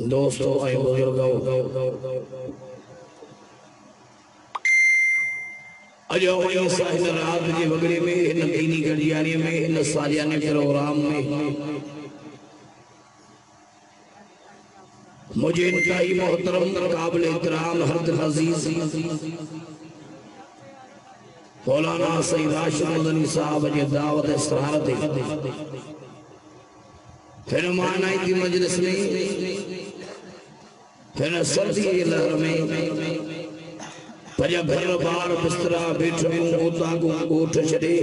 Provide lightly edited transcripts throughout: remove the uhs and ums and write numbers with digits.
दोस्तों ऐं बुजुर्गो अजो वहीं साहिल रात जी वगड़े में इन दीनी गड़ियारी में इन सालियाने प्रोग्राम में मुझे इंतहाई मोहतरम काबिल इकराम हर्द अजीज मौलाना सईद राशिद मदनी साहब जी दावत सरारत फिर मानाई थी मजलिस में फिर सर्दी की लहर में पज घर बार बिस्तरा बैठूं उता को कोठ छड़े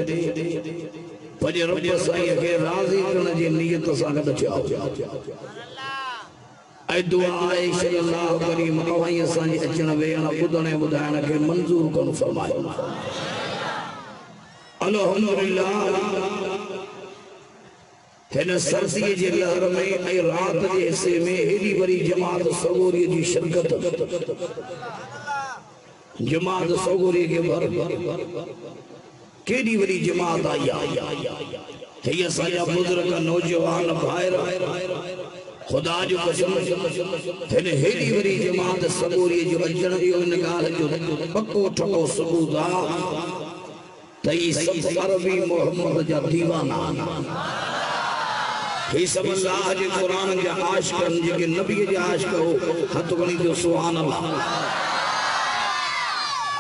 पज रब साईं के राज़ी करण जी नियत सां गॾु थियो ऐं दुआ आहे सल्लल्लाहु करीम अवाई असांजी अचण वेहण ॿुधण ऐं ॿुधाइण खे मंज़ूर करणु फरमायो अल्हम्दुलिल्लाह हिन सर्दी जे लहर में ऐं रात जे हिस्से में हेॾी वरी जमात सगोरी जी शिरकत जमात सगोरी के भर केॾी वरी जमात आई है असांजा बुजुर्ग नौजवान भाइर खुदा जो कसम हिन हेॾी वरी जमात सगोरी जो अचण जो इन ॻाल्हि जो पक्को ठको सबूत आहे त ई सभु अरबी मोहम्मद जा दीवाना ही सब अल्लाह के कुरान जा आशिक़ जेके नबी जे आशिक़ हो हथ खणी जो सुभान अल्लाह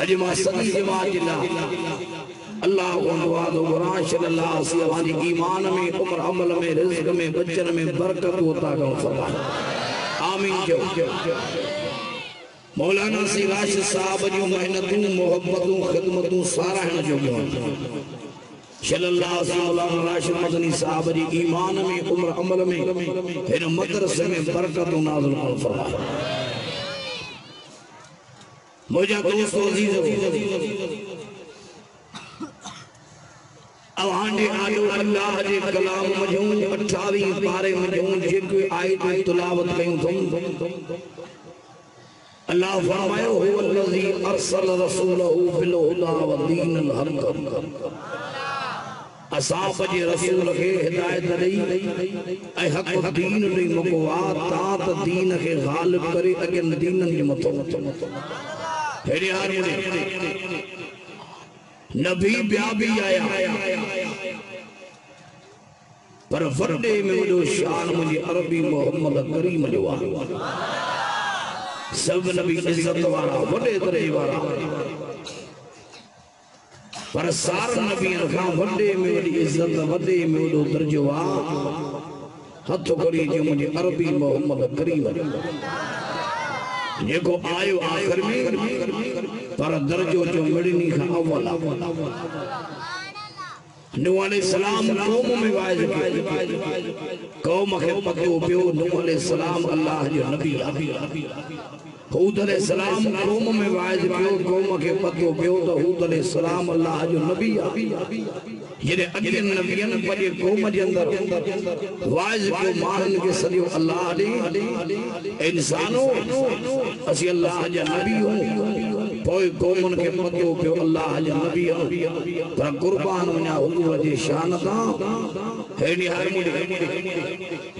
अज मां सभी जमात जिला अल्लाह को दुआ दो कुरान सल्लल्लाहु अलैहि वसल्लम जी ईमान में उम्र अमल में रिज़्क़ में बचन में बरकत अता करो फरमाए आमीन जो मौलाना सईद राशिद साहब जो मेहनतूं मोहब्बतूं खिदमतूं साराहण जो सल्लल्लाहु अलैहि मौलाना राशिद मदनी साहब जी ईमान में उम्र अमल में हिन मदरसे में बरकत नाज़िल कर फरमाए मुझे दोस्तों अजीज अवांडे आलो अल्लाह जे कलाम मजूं 28 पारे मजूं जेके आयत तिलावत कयूं अल्लाह फरमायो हुवल्लज़ी अरसल रसूलहू बिल हुदा व दीनिल हक़ असां पंहिंजे रसूल खे हिदायत ॾेई ऐं हक़ दीन ॾेई मोकिलियो आहे तां त दीन खे ग़ालिब करे अॻियनि दीननि जे मथां हेॾे हार नबी ॿिया बि आया पर वॾे में वॾो शान मुंहिंजे अरबी मोहम्मद करीम जो आहे सब नबी इज्जत वाला वॾे दर्जे वाला पर सार नबियन खां वॾे में वॾी इज्जत वॾे में वॾो दर्जो आहे हथ खणी जो मुंहिंजे अरबी मोहम्मद करीम जेको आयो आखिर में पर दर्जो जो मिड़नी खां अव्वल नूह अलैहिस्सलाम कौम में वाइज कौम खे पतो पियो नूह अलैहिस्सलाम अल्लाह जो नबी हूद अलैहिस्सलाम कौम में वाइज पियो कौम खे पतो पियो त हूद अलैहिस्सलाम अल्लाह जो नबी जॾहिं अॻियनि नबियनि पंहिंजे कौम जे अंदरि वाइज पियो माण्हुनि खे सॼो अल्लाह ॾे इंसानो असीं अल्लाह जा नबी आहियूं पोइ कौमनि खे पतो पियो अल्लाह जा नबी पर कुर्बान वञा हुजूर जे शान तां हेॾी हारमोनी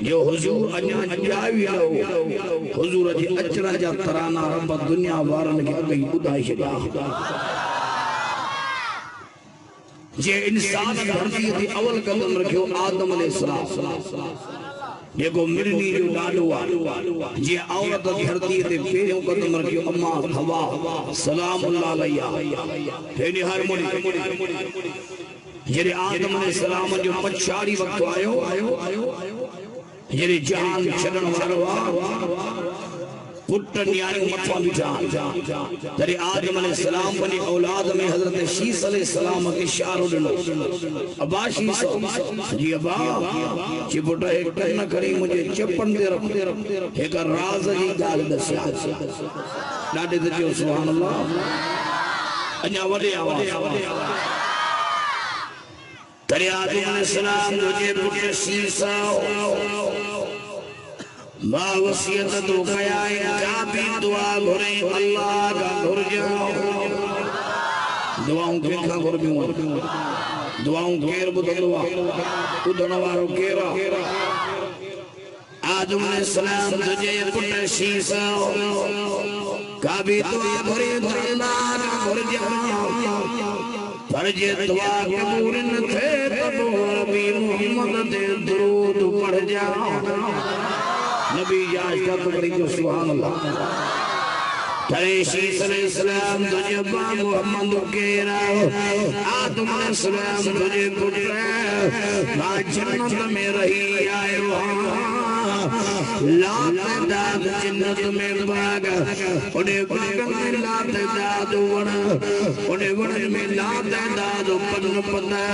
जो हुजूर अञा जावी रहो हुजूर जे अचण जा तराना रब दुनिया वारनि खे अॻई ॿुधाए छॾिया जे इंसान धरती ते अवल कदम रखियो आदम अलैहिस्सलाम जेको मिरनी जो ॾाॾो आहे जे औरत धरती ते पहिरियों कदम रखियो अम्मा हवा सलाम अल्लाह अलैहा हेॾी हारमोनी जॾहिं आदम अलैहिस्सलाम जो पछाड़ी वक़्तु आयो जॾहिं जान छॾण वारो आहे पुट न्याणियूं मथां बीठा तॾहिं आदम अलैहिस्सलाम पंहिंजी औलाद में हज़रत शीस अलैहिस्सलाम खे इशारो ॾिनो अबा शीस जी अबा जी पुट हे कन खणी मुंहिंजे चपनि ते रख हिक राज़ जी ॻाल्हि ॾसिया ॾाढे त चयो सुभान अल्लाह अञा वॾे आवाज़ तॾहिं आदम अलैहिस्सलाम जो जे पुट शीस मां वसीयत तो कया क्या भी दुआ घुरे अल्लाह का घुर जाओ दुआऊं के का घुर बियो दुआऊं केर बुधंदो आहे ॿुधण वारो केर आहे आदम अलैहिस्सलाम तुझे पुट शीश काबी दुआ भरे दरबार भर जा पर जे दुआ कबूल न थे तब नबी मोहम्मद दे दुरूद पढ़ जा नबी याद तक बड़ी जो सुभान अल्लाह तेरे शीश अलैहिस्सलाम तुझे बा मोहम्मद के राह आदम अलैहिस्सलाम तुझे पुत्र ना जन्नत में रही आयो लात दाद जन्नत में बाग उड़े बागन में लात दाद वण उड़े वण में लात दाद पन पता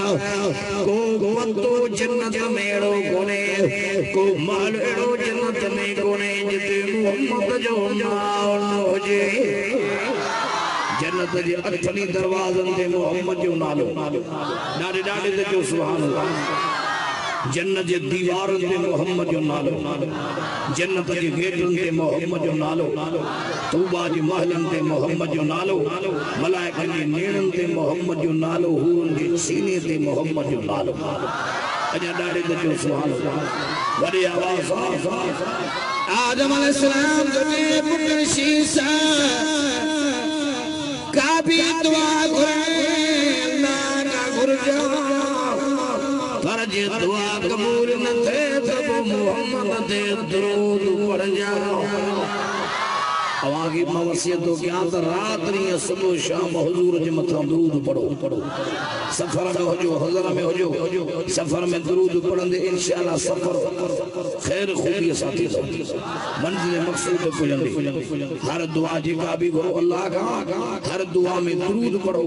को पतो जन्नत में रो कोने को माल एड़ो जन्नत में कोने जिते मोहम्मद जो माल हो जे जन्नत जे अठनी दरवाजन ते मोहम्मद जो नालो डाडे डाडे ते जो सुभान अल्लाह जन्नत जे दीवारन ते मोहम्मद जो नालो जन्नत जे गेटन ते मोहम्मद जो नालो तौबा जे महलन ते मोहम्मद जो नालो मलाइकन जे नेणन ते मोहम्मद जो नालो हुरन जे सीने ते मोहम्मद जो नालो अजा डाडे ते जो सुभान अल्लाह वडी आवाज आदम अलैहिस्सलाम तुझे पुत्र शीशा काबी दुआ करे अल्लाह का गुरजा पर जे दुआ कबूल न थे तब मोहम्मद दे दुरूद पढ़ जा अवागी मवसियत तो क्या तो रात नहीं सुबह शाम हुजूर जे मथा दुरूद पढ़ो सफर में हो जो हज़र में हो जो सफर में दुरूद पढ़ंदे इंशाअल्लाह सफर खैर खूबी साथी मंजिल मकसूद पुजंदी हर दुआ जी का भी करो अल्लाह का हर दुआ में दुरूद पढ़ो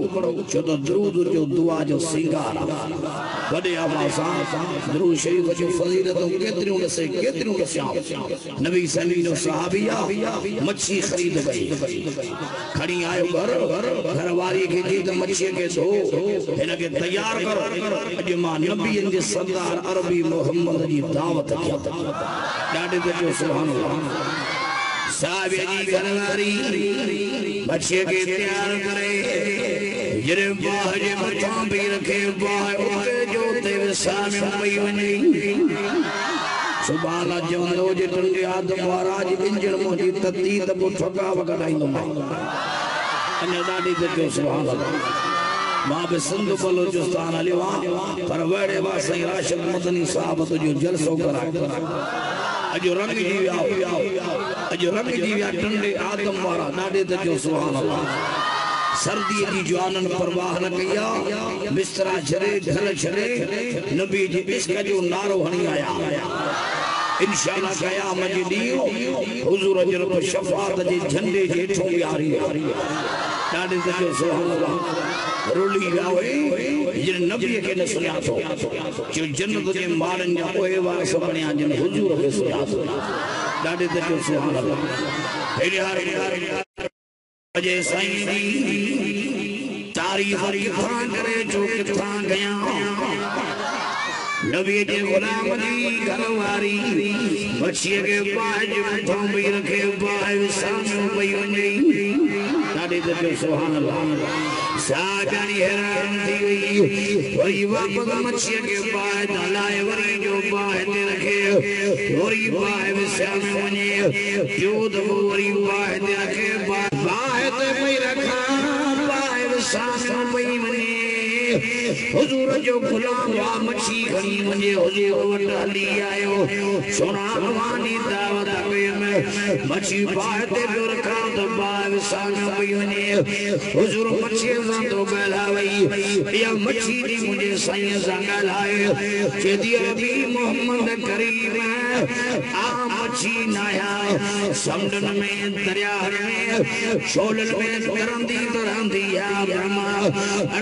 जो तो दुरूद जो दुआ जो सिंगार वडे आवाज़ दुरूद शरीफ जो फजीलत केतरियों से नबी सल्लल्लाहु सहाबिया मच्छी खरीद गई खड़ी आयो घर वारी के जी तो मच्छी के दो इन के तैयार करो अज मां नबी जे सरदार अरबी मोहम्मद जी दावत किया डाडे ते जो सुभान अल्लाह साहब जी घर वारी मच्छी के तैयार करे जरे बाह जे मथा भी रखे बाह उते जो ते सामने पई वने सुभान अल्लाह जवंदो जे टंडे आदम महाराज इंजन मोजी तती त ठगा वगड़ाइंदो अने डाडी ते जो सुभान अल्लाह मां बे सिंध बलोचिस्तान हलियो पर वेड़े वा सही राशिद मदनी साहब तो जो जलसो कराए अजो रंग जी विया टंडे आदम वारा डाडे ते जो सुभान अल्लाह सर्दी जी जवानन परवाह न कया बिस्तरा छरे घर छरे नबी जी इश्क जो नारो हणी आया इंशाअल्लाह क़यामत जी ॾींहुं हुजूर जरब शफाअत जे झंडे जेठो यारी डाडे ते जो सुभान अल्लाह रोली गावे जिन नबी के न सुनिया तो जो जन्नत जे मारन जा ओए वारस बणिया जिन हुजूर के सुनिया तो डाडे ते जो सुभान अल्लाह हेलियार अजय साईं जी तारीफ किथां करे जो किथां गया नबी जे गुलाम जी घरवारी मच्छी के बाज मथों भी रखे बाज सामने पई वने डाडे ते जो सुभान अल्लाह सागरी हैरान थी गई वरी वापस मच्छी के बाज हलाए वरी जो बाज ते रखे वरी बाज सामने वने जो दफो वरी बाज ते रखे बाज ते पई रखा बाज सामने पई वने हुजूर जो गुलाम वा मच्छी घणी वने हुजूर वट हली आयो सोना भवानी दावत में मच्छी बाज ते पियो रखा तो बाज सामने पई वने हुजूर मच्छी सां तो ॻाल्हाई या मच्छी जी मुझे साईं सां ॻाल्हाए चेदी रबी मोहम्मद करीम आ मच्छी नाया समुंड में दरिया में शोलन में तरंदी या ब्रह्मा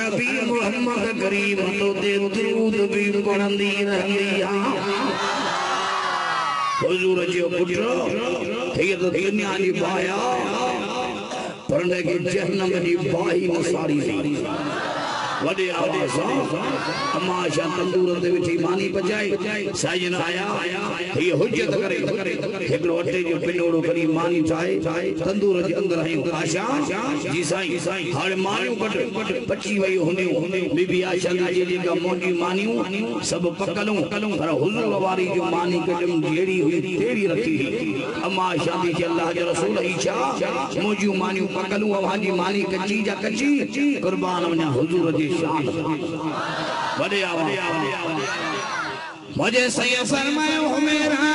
रबी मोहम्मद करीम तो दे दुरूद भी पढ़ंदी रहंदी हुजूर जो पुत्र थे तो दुनिया जी बाया पर ने के जहन्नम जी बाई न साड़ी वडे आवाज अम्मा आशा तंदूर दे विच मानी पचाए साजन आया ये हुज्जत करे एकड़ो अटे जो पिनोड़ो करी मानी ठाए तंदूर जे अंदर है आशा जी साईं हाणे मानियो कट पची वई हुंदी बीबी आशा जी जेका मोजी मानियो सब पकलूं पर हुजूर वारी जो मानी कजम जेड़ी हुई तेड़ी रखी अम्मा आशा दी अल्लाह जे रसूल ईशा मोजी मानियो पकलूं अवाजी मानी कच्ची जा कच्ची कुर्बान वना हुजूर जी शान बड़े आवाज मुझे सैयद फरमायो हो मेरा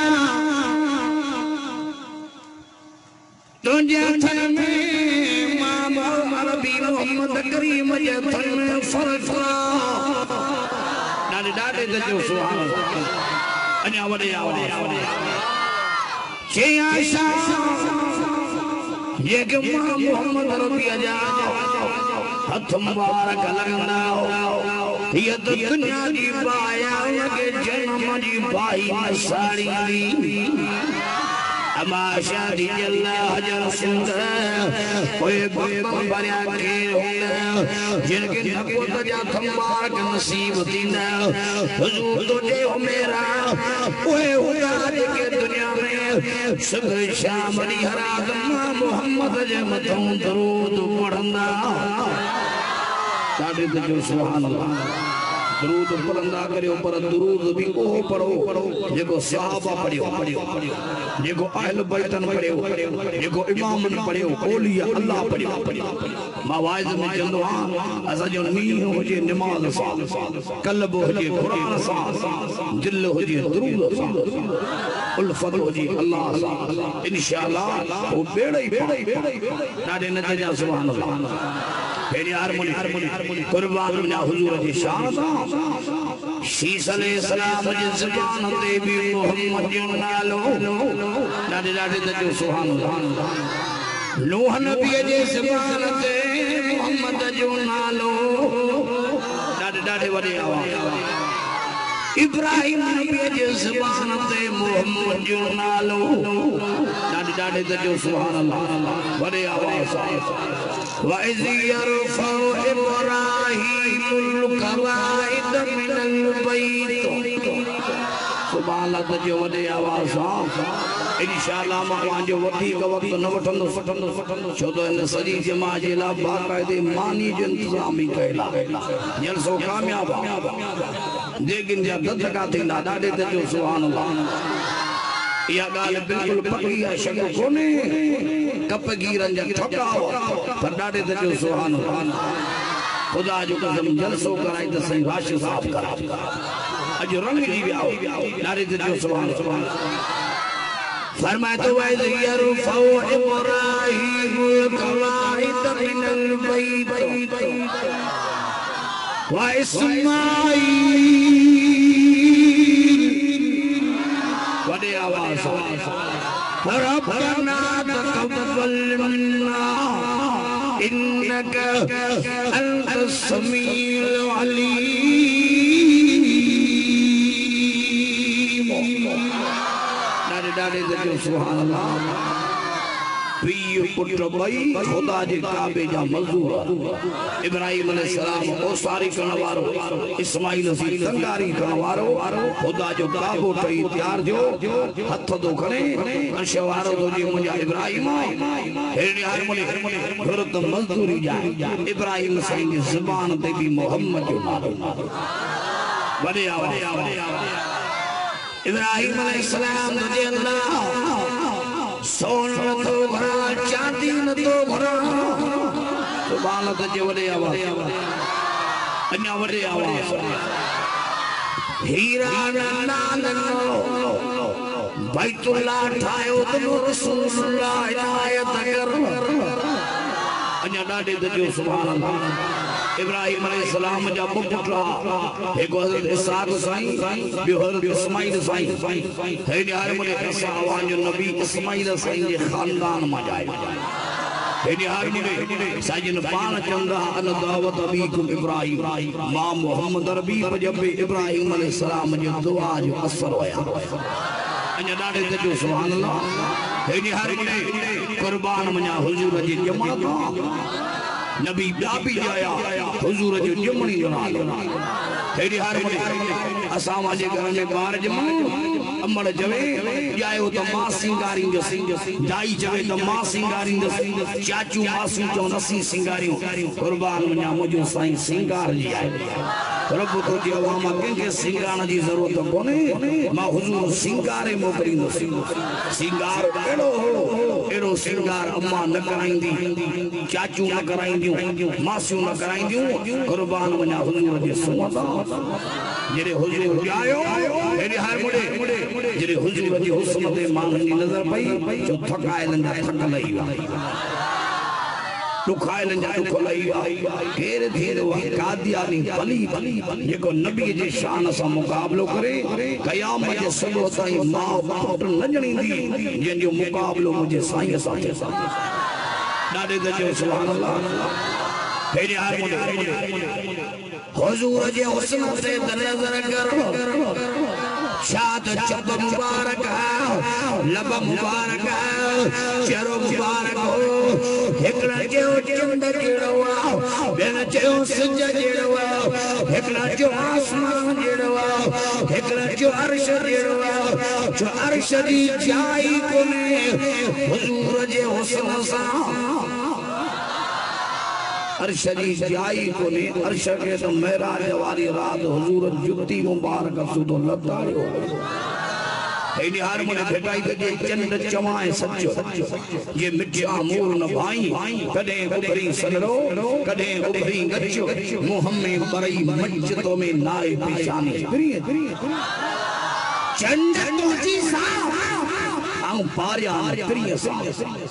तुझे थन में मामा अरबी मोहम्मद करीम जे थन में फरफरा डाडे दजो सुभान अल्लाह अन्या वडे आवाज जे आशा ये के मोहम्मद अरबी जा हथ मुबारक लगना ये तो दुनिया की बाया के जन्म की बाई साड़ी अमाशा दी अल्लाह जरसुल कोई बरिया के जिनके नबूत जा मुबारक नसीब दीना हुजूर तो जे हो मेरा ओए खुदा के दुनिया में सुबह शाम दी रात मोहम्मद जे मथों दरूद पढ़ंदा साडे जो सुभान अल्लाह दरूद पढ़ंदा करियो पर दरूद भी ओ पढ़ो जेको सहाबा पढ़ियो जेको अहल बैतन पढ़ियो जेको इमामन पढ़ियो औलिया अल्लाह पढ़ियो मां वाइज में चंदो असा जो नींद होजे नमाज सा कल्ब होजे कुरान सा दिल होजे दरूद सा उल्फत होजे अल्लाह सा इंशाअल्लाह ओ बेड़ई नाडे नजे जा सुभान अल्लाह पेरी हारमोनी कुर्बान ना हुजूर जी शान शीश अलैहिस्सलाम जी ज़बान ते भी मोहम्मद जो नालो डाडे दजो सुभान अल्लाह नूह नबी जी ज़बान ते मोहम्मद जो नालो डाडे वडे आवाज इब्राहिम नबी जी ज़बान ते मोहम्मद जो नालो डाडे दजो सुभान अल्लाह वडे आवाज وَإِذْ يَرْفَعُ إِبْرَاهِيمُ الْقَوَاعِدَ مِنَ الْبَيْتِ सुभान अल्लाह जो वडे आवाज इंशाअल्लाह मां जो वधी का वक्त न वठंदो छो तो इन सजी जमा जे ला बाकायदे मानी जो इंतजाम ही कयला जलसो कामयाब लेकिन जा ददका थींदा डाडे ते जो सुभान अल्लाह या गाल बिल्कुल पक्की है शक कोने कप गिरन जा ठकाओ पर डाडे ते जो सुभान अल्लाह खुदा जो कसम जलसो कराई त सही वाश साफ करा अज रंग जी वियाओ डाडे ते जो सुभान फरमाए तो वैद यरफउ इब्राहीमुल कवाइद मिनल बैत व इस्माईल वडे आवाज रब्बना तक़ब्बल मिन्ना इन्नका अंतस समीउल अलीम डाडे दजो सुभान अल्लाह पीर पुत्र भाई खुदा जे काबे जा मजदूर इब्राहिम अलैहिस्सलाम ओ सारी कनवारो इस्माइल सी तंगारी कनवारो खुदा जो काबो तई तैयार जो हथ दो खणे अंशवारो दो जी मुजा इब्राहिम हेड़ी हारमोनी जरूरत मजदूरी जा इब्राहिम साईं जी जुबान ते भी मोहम्मद जो नालो वडे आवाज इब्राहिम अलैहिस्सलाम तुझे अल्लाह सोना तो भरा चांदी न तो भरा सुभान अल्लाह जे वडे आवाज अन्या वडे आवाज हीरा नानो बैतुल्लाह ठायो तो रसूलुल्लाह इनायत कर अन्या डाडे दजो सुभान अल्लाह इब्राहिम अलैहिस्सलाम जा पुटला एक हज़रत इसहाक साईं बि हज़रत इस्माइल साईं है यार मुने असावान जो नबी इस्माइल साईं जे खानदान में जाए है यार मुने साजन पान चंदा अन दावत अबीकुम इब्राहिम मां मोहम्मद अरबी जब इब्राहिम अलैहिस्सलाम जो दुआ जो असर होया अन्या डाडे दजो सुभान अल्लाह है यार मुने कुर्बान मना हुजूर जी जमात नबी भी आया हुजूर जो जमणी जो नालो हेड़ी हार असां वाजे घर में बार जमो अमड़ जवे जायो तो मां सिंगारी जो दाई जवे तो मां सिंगारी जो चाचू मासू जो नसी सिंगारी कुर्बान मना मुजो साईं सिंगार जी आए रब तो दियो मां के सिंगारण जी जरूरत कोने मां हुजूर सिंगारे मोकलिंदो सिंगार एड़ो एड़ो सिंगार अम्मा न कराईंदी चाचू न कराईंदियूं मासियूं न कराईंदियूं कुर्बान मना हुजूर जे सुमदा जेरे हुजूर आयो हेड़ी हार मुड़े जेरे हुजूर जी हुस्न ते मांगन जी नजर पई जो थकाइलन जा थक लई दुखाइल जा दुख लई घेर घेर कादियानी भली जेको नबी जे शान सा मुकाबलो करे क़यामत जे सुबह ताईं मां पुट न ॼणींदी जंहिंजो मुकाबलो मुझे साईं सां ॾाढे दर्जे सुभान अल्लाह हेरे हार हुजूर जे हुस्न ते नज़र कर शाद चब मुबारक लब मुबारक चेहरो मुबारक हो हिकड़ा जो चंद जेड़ो बेन जो सिज जेड़ो हिकड़ा जो आसमान जेड़ो हिकड़ा जो अर्श जेड़ो जो अर्श दी जाई कोने हुजूर जे हुस्न सा अर्श दी जाई कोने अर्श के तो मेराज वाली रात हुजूर जुती मुबारक सुदो लताड़ो हेडी हार मुने भेटाई ते चंद चवाए सच्चो ये मिठा मूर न भाई कदे उभरी सनरो कदे उभरी गच्चो मुहम्मद बरई मज्जतो में नाए पेशानी चंद तुझी सा पारिया प्रिय सा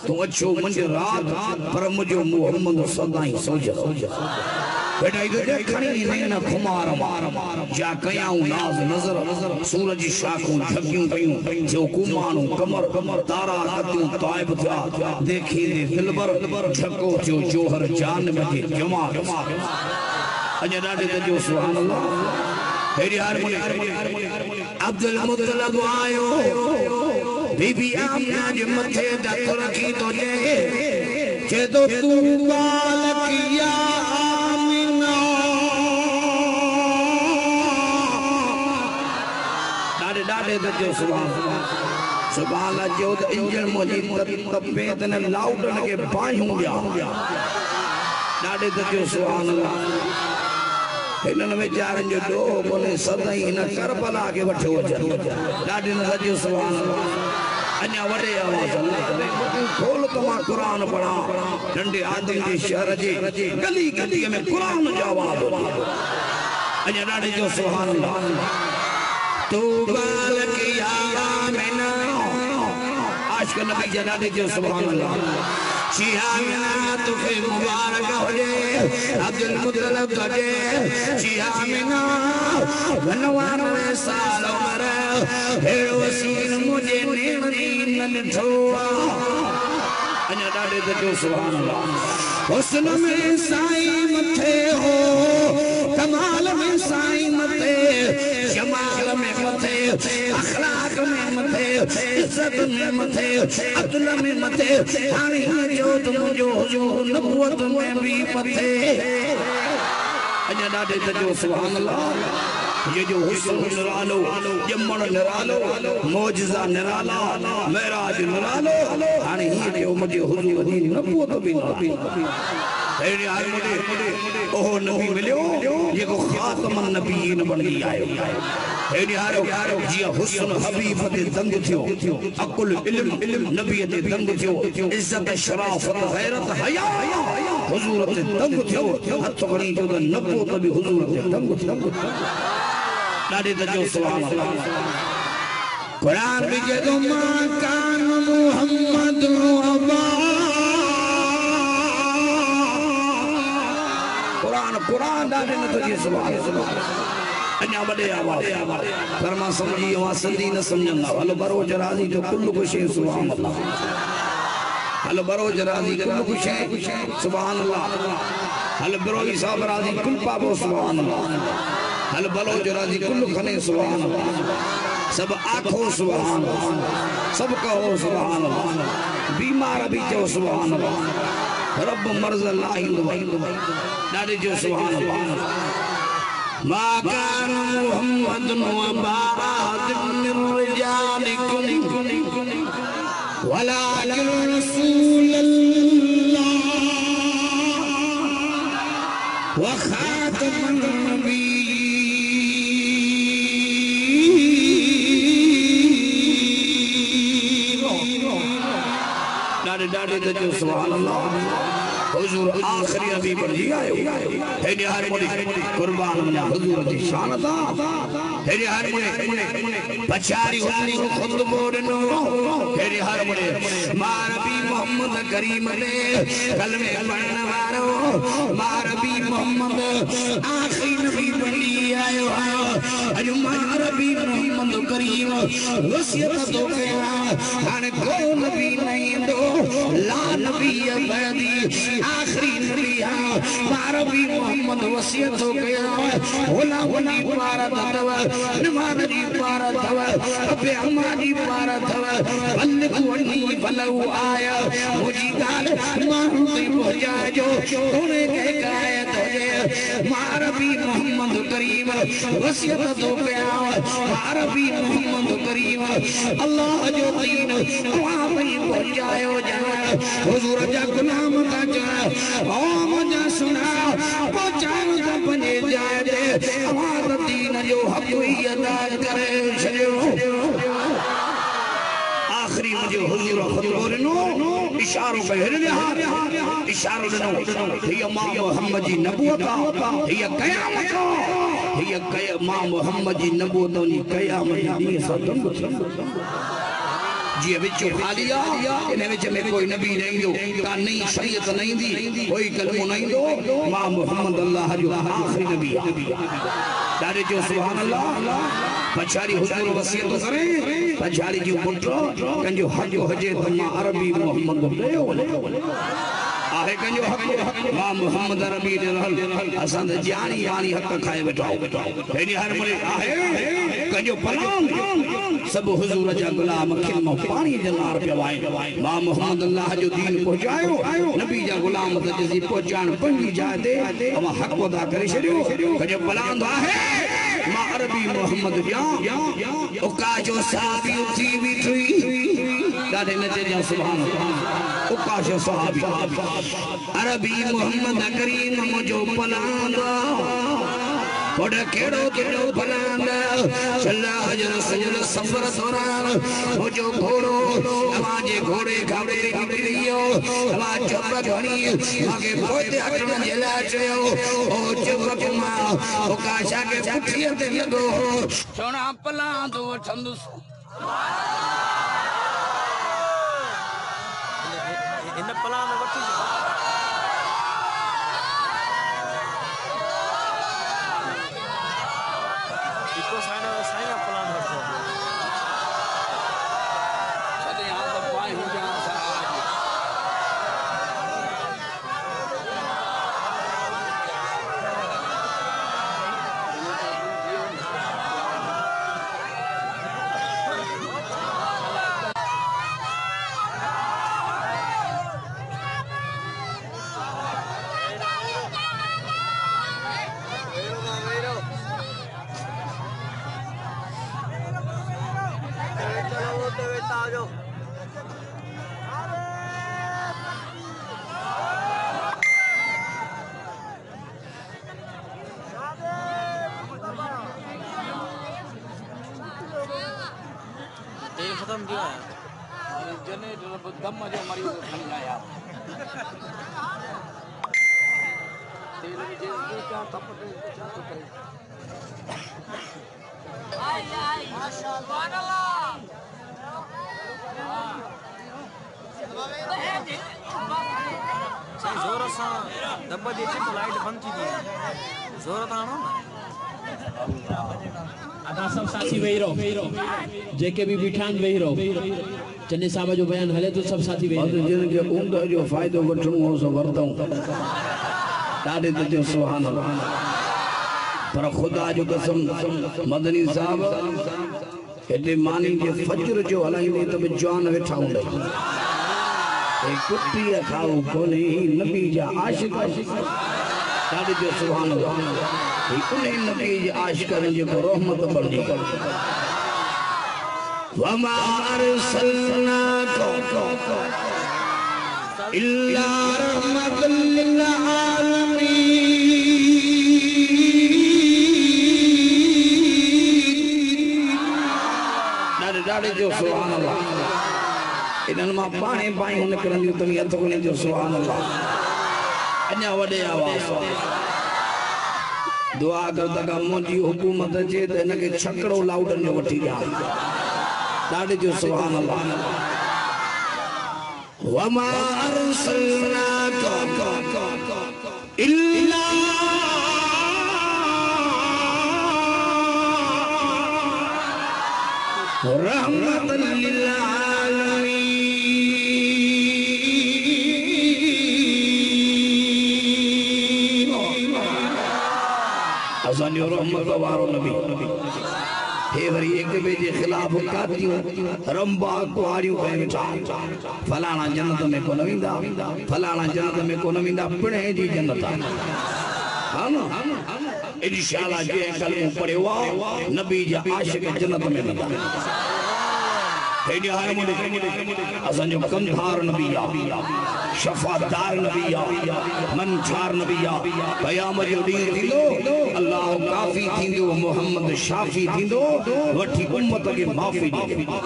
तो अच्छो मंज रात पर मुझो मोहम्मद सदाई सोजो बेटा इधर खणी नैन खुमार जा कयाऊं नाज नजर सूरज शाखूं झगियूं पयूं जो कुमानू कमर तारा कतियूं ताइब थिया देखी ने दिलबर झको जो जोहर जान में जमा अजा ॾाढे तजो सुभान अल्लाह हेड़ी हार अब्दुल मुतलब आयो बीबी आमिना जे मथे दत रखी तो जे तो तू बाल किया आमिना डाडे दजो सुभान जो इंजन मोजी तपे तने लाउडन के बायूं दिया डाडे दजो सुभान अल्लाह इनन वेचारन जो दो बोले सदाई इन करबला के वठो डाडे न दजो सुभान अल्लाह अन्या वडे आवाज अल्लाह खोल तो मां कुरान पढ़ा नंढे आदमी जे शहर जे गली गली में कुरान जो आवाज अन्या डाडे जो सुभान अल्लाह तू बाल किया आमिना आशिक नबी जना दे जो सुभान अल्लाह शिहामिना तुखे मुबारक हो जे अब्दुल मुतलब तुझे शिहामिना 99 साल उम्र हेड़ो सीन मुझे नेमरी न ढोआ अन्या डाडे दे जो सुभान अल्लाह हुस्न में साईं मथे हो कमाल में साईं मथे जमाल में मथे अखलाक में मथे इज्जत में मथे अदल में मथे हाने जो तुमजो हुजूर नबूवत में भी मथे अजा डाडे तजो सुभान अल्लाह ये जो हुस्न निरालो जमण निरालो मौजज़ा निराला मेराज निरालो हाने ही जो मुझे हुजूर दी नबूवत भी हेड़े आए मुझे ओह नबी मिलियो जेको खातमन नबीयीन बन गई आयो हेड़े हारो जिया हुस्न हबीब ते दंग थियो अकुल इल्म नबी ते दंग थियो इज्जत शराफत गैरत हया हुजूर ते दंग थियो हथ खणी जो नबूवत भी हुजूर ते दंग थियो डाडे तजो सुभान अल्लाह कुरान भी जदो मां कान मुहम्मद अबा कुरान डाडे न तुझे सुभान अल्लाह अन्या बड़े आवाज फरमा समझी वहां सिंधी न समझंदा हलो बरोज राजी जो कुल कुछ सुभान अल्लाह हलो बरोज राजी कुल कुछ सुभान अल्लाह हलो बरोई साहब राजी कुल पाबो सुभान अल्लाह हल बलोज राजी कुल खने सुभान अल्लाह सब आखो सुभान अल्लाह सब कहो सुभान अल्लाह बीमार भी जो सुभान अल्लाह रब मर्ज़ अल्लाह इंदो ॾाढे जो सुभान अल्लाह मा कान मुहम्मदुन व अहदुम मिन रिजालिकुम वलाकिन रसूलल्लाह व खातमुन नबी डाडे जो सुभान अल्लाह हुजूर आखिरी नबी बनी आयो हेडे हर मोड़ी कुर्बान मना हुजूर दी शान ता हेडे हर मोड़ी पछारी हुजूर खुद बोडनो हेडे हर मोड़ी मारबी मोहम्मद करीम ने कलमे पढ़न वारो मारबी मोहम्मद आखिरी नबी बनी आयो अजु मारबी मोहम्मद करीम वसियत तो कया हाने को नबी नहीं दो ला नबी अबदी आखिरी नबी मारबी मोहम्मद वसियत हो गया होला वनी पारा दव नमाज जी पारा दव अबे अम्मा जी पारा दव बल्लक वनी बलऊ आया मुजी गाल मानू ते पहुंचा जो तूने के गाय तुझे मारबी मोहम्मद करीम वसियत हो गया मारबी मोहम्मद करीम अल्लाह जो दीन वहां पे पहुंचायो जाना हुजूर जा गुलाम का ओ मुझे सुना पहुंचाओ तो बने जाए दे हमारा दीन जो हक ही अदा करे आखिरी मुझे हुजूर खुद नो इशारों पे हिरने इशारों नो ये मां मोहम्मद जी नबूवत ये कयामत ये मां मोहम्मद जी नबूवत नी कयामत दी सदम जी विचो खालिया इने विच में कोई नबी नहीं दो का नहीं शरीयत नहीं दी कोई कलमो नहीं दो मां मोहम्मद अल्लाह जो आखिरी नबी दारे जो सुभान अल्लाह पछाड़ी हुजूर वसियत करे पछाड़ी जो पुटो कंजो हक हजे त मां अरबी मोहम्मद दयो आहे कंजो हक मां मोहम्मद अरबी दे रहल असन जानी यानी हक खाए बैठो हेनी हर मरे आहे कंजो पलाम सब हुजूर जा गुलाम खिलमो पानी जलार पिवाए मां मोहम्मद अल्लाह जो दीन पहुंचायो नबी जा गुलाम त जी पहुंचान पंजी जाते हम हक अदा करे छरियो कंजो पलाम आहे मां अरबी मोहम्मद जा ओका जो साहबी उठी बीठी दादे नचे जा सुभान अल्लाह ओका जो साहबी अरबी मोहम्मद करीम मुझो पलांदा कोड केड़ो केड़ो पलांदा चला हजर सजल सफर दौरान मुझो घोड़ो हमारे घोड़े घाड़े निकलियो हमा चुप घणी आगे पोते हटण जेला चयो ओ चुप कुमा ओका शाके पुठिए ते लगो सोना पलांदो ठंदुस इन पलांद वठी खत्म किया जने दम जो मरीज खन आया तेल में जे क्या तपटे क्या तो करे आई माशाअल्लाह सुभान अल्लाह जोर सा दब्बा जे लाइट बंद की दी जोर ताणो आधा सब साथी वही रहो जेके भी बिठान वही रहो चन्ने साहब जो बयान हले तो सब साथी वही रहो जिन के उम्र जो फायदो वठणो हो सो वरतऊं ॾाढे त जो सुभान अल्लाह पर खुदा जो कसम मदनी साहब एडे मानी के फजर जो हलाइंदे त जान वेठा हुंदे एक कुट्टी खाओ कोने नबी जा आशिक ताड़ी जो सुभान अल्लाह उन्हें नबी जा आशिकन जो रहमत बंदी कर वमा अरसलनाका इल्ला रहमतल लिल आलमीन दाड़ी जो सुभान अल्लाह इन्हनि मां पाणी पाई हुन करंदियूं तवी हथ कोने जो सुभान अल्लाह अञा वॾे आवाज़ दुआ कर तका मुंहिंजी हुकूमत अचे त हिनखे छकड़ो लाउडन जो वठी ॾियां ॾाढे जो सुभान अल्लाह वमा अरसलनाका इल्ला रहमतल लिल असांजो रहमत वारो नबी हे वरी एक ॿिए जे ख़िलाफ़ कातियूं रंबा कुआरियूं कयो वेठा फलाणा जन्नत में कोन वेंदा फलाणा जन्नत में कोन वेंदा पिणे जी जन्नत आहे हा न इंशाअल्लाह जे कलमो पढ़ियो आहे नबी जा आशिक जन्नत में वेंदा असांजो कंधार नबी आहे शफादार नबी आहे मंझार नबी आहे क़यामत जो ॾींहुं थींदो अल्लाह काफ़ी थींदो मोहम्मद शाफी थींदो वठी उम्मत खे माफ़ी ॾींदो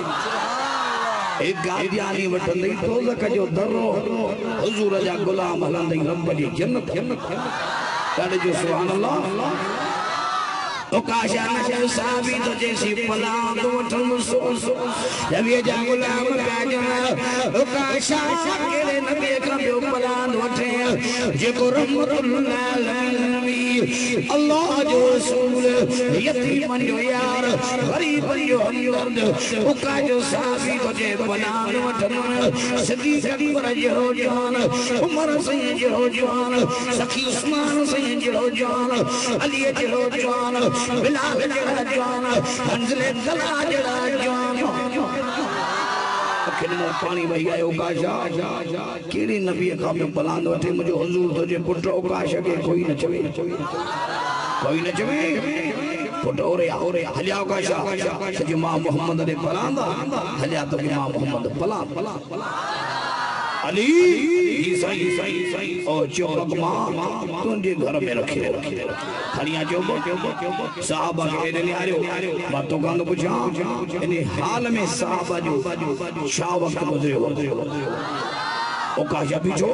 एक गादियानी वठंदई दोज़ख जो दर्रो हुजूर जा गुलाम हलंदई रब जी जन्नत ॾाढे जो सुभान अल्लाह ओकाशा जो साबी तो जैसी पलांद वठन सो नबी जा गुलाम काजन ओकाशा केरे नबी का जो पलांद वठे जेको रहमतुल आलमीन अल्लाह जो रसूल यतीम जो यार गरीब जो हमदर्द ओका जो साबी तो जे पलांद वठन सिद्दीक़ अकबर जो जान उमर सैयद जो जान सखी उस्मान सैयद जो जान अली जो जान बिलाल जड़ा जान हंजले गला जड़ा जान अखिन में पानी वही आयो काशा केड़ी नबी का में पलांद वठे मुझे हुजूर तो जे पुट ओकाश के कोई न चवे पुट ओरे हलिया ओकाशा सज मां मोहम्मद दे पलांद हलिया तो मां मोहम्मद पलांद अली सही ओ चौक मां तुंजे घर में रखे खड़िया चौक साहबा के ने आयो मां तो कांदो पुछा इन हाल में साहबा जो छा वक्त गुजरियो ओकाशा पीछो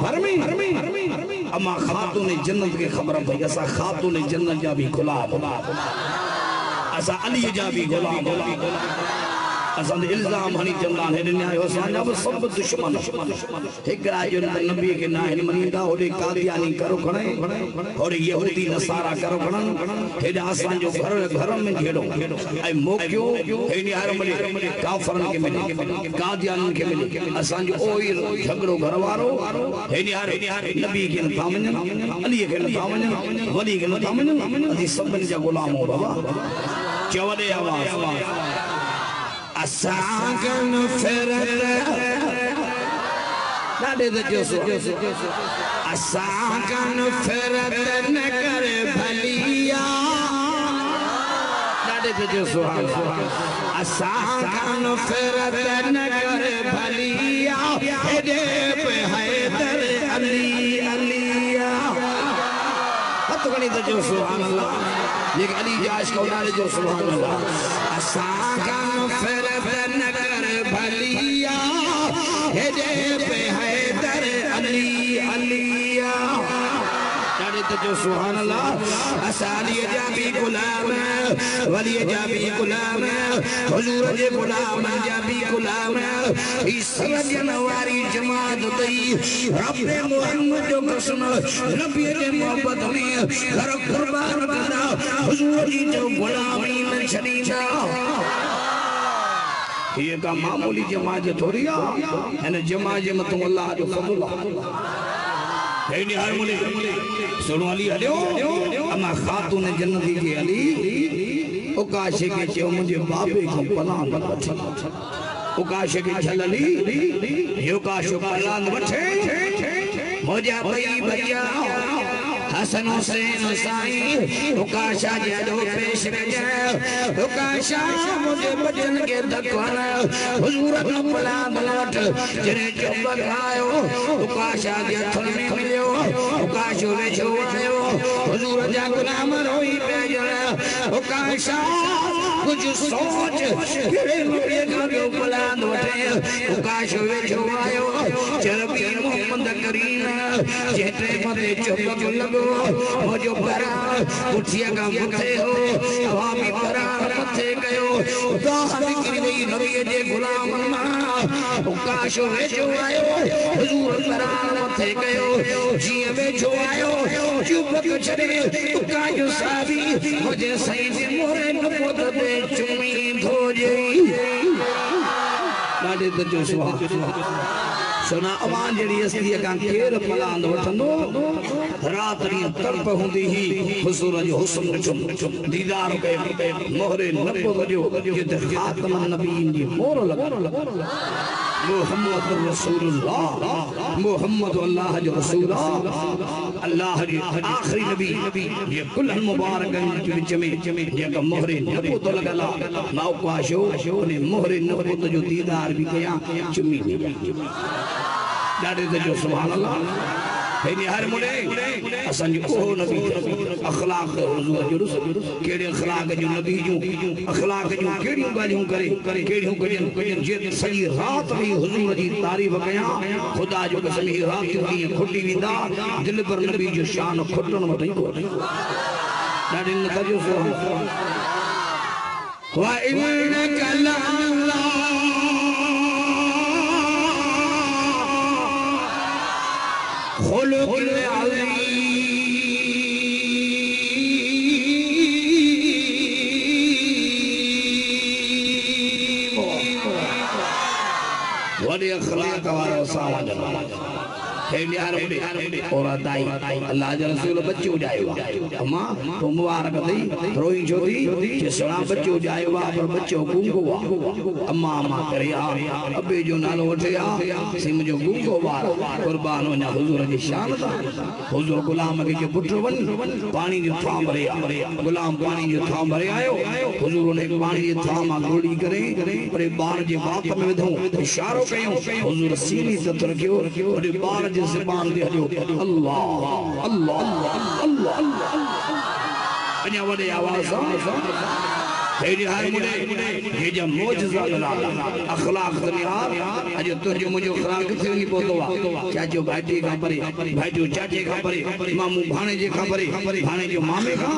घर में अमा खातून जन्नत के खबर पई असा खातून जन्नत जा भी गुलाम असा अली जा भी गुलाम असन इल्जाम हनी चंदान है ने आयो असन अब सब दुश्मन एकरा जो नबी के ना है मनीदा ओडे कादियानी करो खणे और यहूदी नसारा करो खणन हे असन जो घर में घेड़ो आई मोक्यो हे ने आरो मने काफरन के मिले कादियान के मिले असन जो ओई झगड़ो घर वारो हे ने आरो नबी के तामन अली के तामन वली के तामन अदी सब जा गुलाम हो बाबा चवदे आवाज असागन फिरत दादे जो असागन फिरत न करे भलिया दादे जो असागन फिरत न करे भलिया हेदे पे हैदर अली अलिया हत गणी जो सुभान अल्लाह ये अली जाश को डाले जो सुभान अल्लाह असागन फिरत न करे भलिया हेदे पे हैदर अली अलिया जो सुभान अल्लाह असाली जाबी गुलाम वली जाबी गुलाम हुजूर जे गुलाम जाबी गुलाम इस जनवारी जमात दई रब मोहम्मद जो कसम नबी के मोहब्बत में घर कुर्बान कंदा हुजूर जी जो गुलामी में छड़ींदा ये का मामूली जमात थोड़ी आ इन जमात में तो अल्लाह जो फजल हारमोनी सुनो अली हलियो अमा खातून जन्नती के अली ओकाशे के चो मुझे बाबे को पलांद वठी उकाश की झलली युकाश पलांद वठे मोजा पई भैया हसन हुसैन साईं उकाशा जदो पेश गया उकाशा मुझे बजन के दकवन हुजूर न पलांद वठ जने चुप खायो उकाशा जे थल में मिलियो उकाशो वेठो आयो हुजूर जा गुलाम रोई पे उकाशा कुछ सोच केड़े नबी जो पलांद वठे उकाशो वेठो आयो चरबी मोहम्मद करीम जेते मते चुप लगो मुझो परा उठिया का मथे हो हवा परा मथे गयो दाह निकली वई नबी जे गुलाम उकाशो वेठो आयो हुजूर परा मथे गयो जी वेठो आयो चुप छड़े उकाशो साबी मुझे सही जे मोरे नपोत दे चुमी धोजे लाडे तो सुहा सुना अमान जड़ी असली का केर पलांद वठंदो रात री तरप हुंदी ही हुजूर जो हुस्न चुम दीदार के मोहरे नबो जो जे खातम नबीन जी मोर लगा मुहम्मद रसूलुल्लाह मुहम्मद अल्लाह जो रसूल अल्लाह जी आखिरी नबी ये कुल मुबारक के विच में जे का मोहरे नबो तो लगला माउकाशो ने मोहरे नबो जो दीदार भी कया चुमी डाडे जो सुभान अल्लाह हेनी हर मुने असन को नबी अखलाक हुजूर जो केड़े अखलाक जो नबी जो अखलाक जो केड़ियों गालियों करे केड़ियों कजन जे सही रात में हुजूर जी तारीफ कया खुदा जो कसम ही रात की खुटी विंदा दिल पर नबी जो शान खुटन मत को डाडे न जो सुभान वा इन्नका लअल्लाह खुलुक़ुल अज़ीम वडे अखलाक वारो सावज हेलियार और दाई अल्लाह जो रसूल बच्चो जायो अम्मा तो मुबारक दई रोई जोदी के सणा बच्चो जायो पर बच्चो गूंगो अम्मा अम्मा करे अबे जो नालो वठया सिम जो गूंगो वार कुर्बान हो ना हुजूर जी शान ता हुजूर गुलाम के जो पुत्र वन पानी जो था भरे गुलाम पानी जो था भरे आयो हुजूर ने पानी जो था मा गोली करे पर बार जे बात में विधो इशारो कयो हुजूर सीनी तत रखियो और बार ज़बान दे हलियो अल्लाह अल्लाह अल्लाह अल्लाह वडे आवाज तेरी हर मुने ये जो मौजज़ा अखलाक दुनियार अज तुझो मुझो अखलाक थे नहीं पोतवा चाचो भाईटी का परे भाईटो चाचे का परे मामू भाणे जे का परे भाणे जो मामे का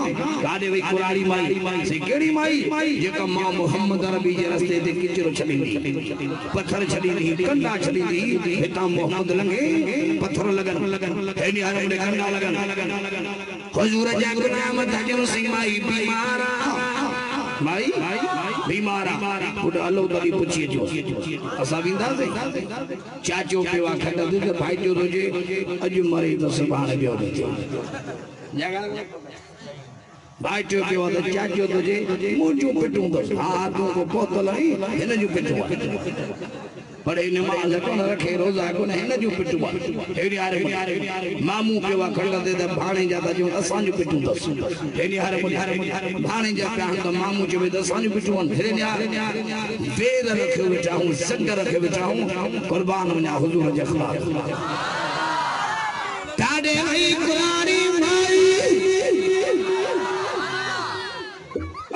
गाडे वई कुरारी माई से केड़ी माई जेका मां मोहम्मद नबी जे रस्ते ते किचरो छडींदी पत्थर छडींदी कंडा छडींदी हिता मोहम्मद लंगे पत्थर लगन तेरी हर मुने कंडा लगन हुजूर जा गुलाम धजन सिंह माई बीमारा माई बीमारा पुट अलो तरी पुछी जो असा विंदा से चाचो पेवा खट दे भाई जो रोजे अज मरे तो सुभान बियो दे जगा भाई जो पेवा तो चाचो तुझे मुजो पिटूं तो हाथ को पोतल ही इन जो पिटू बड़े नमाज कोन रखे रोजा कोन हिन जो पिटुआ हेड़ी यार मामू पेवा खंड दे भाणे जाता जो असां जो पिटू दस हेड़ी यार भाणे जा का तो मामू जो असां जो पिटू हेड़ी यार वेर रखे बेटा हूं संग रखे बेटा हूं कुर्बान वना हुजूर जे अखलाक ताडे आई कुरानी माई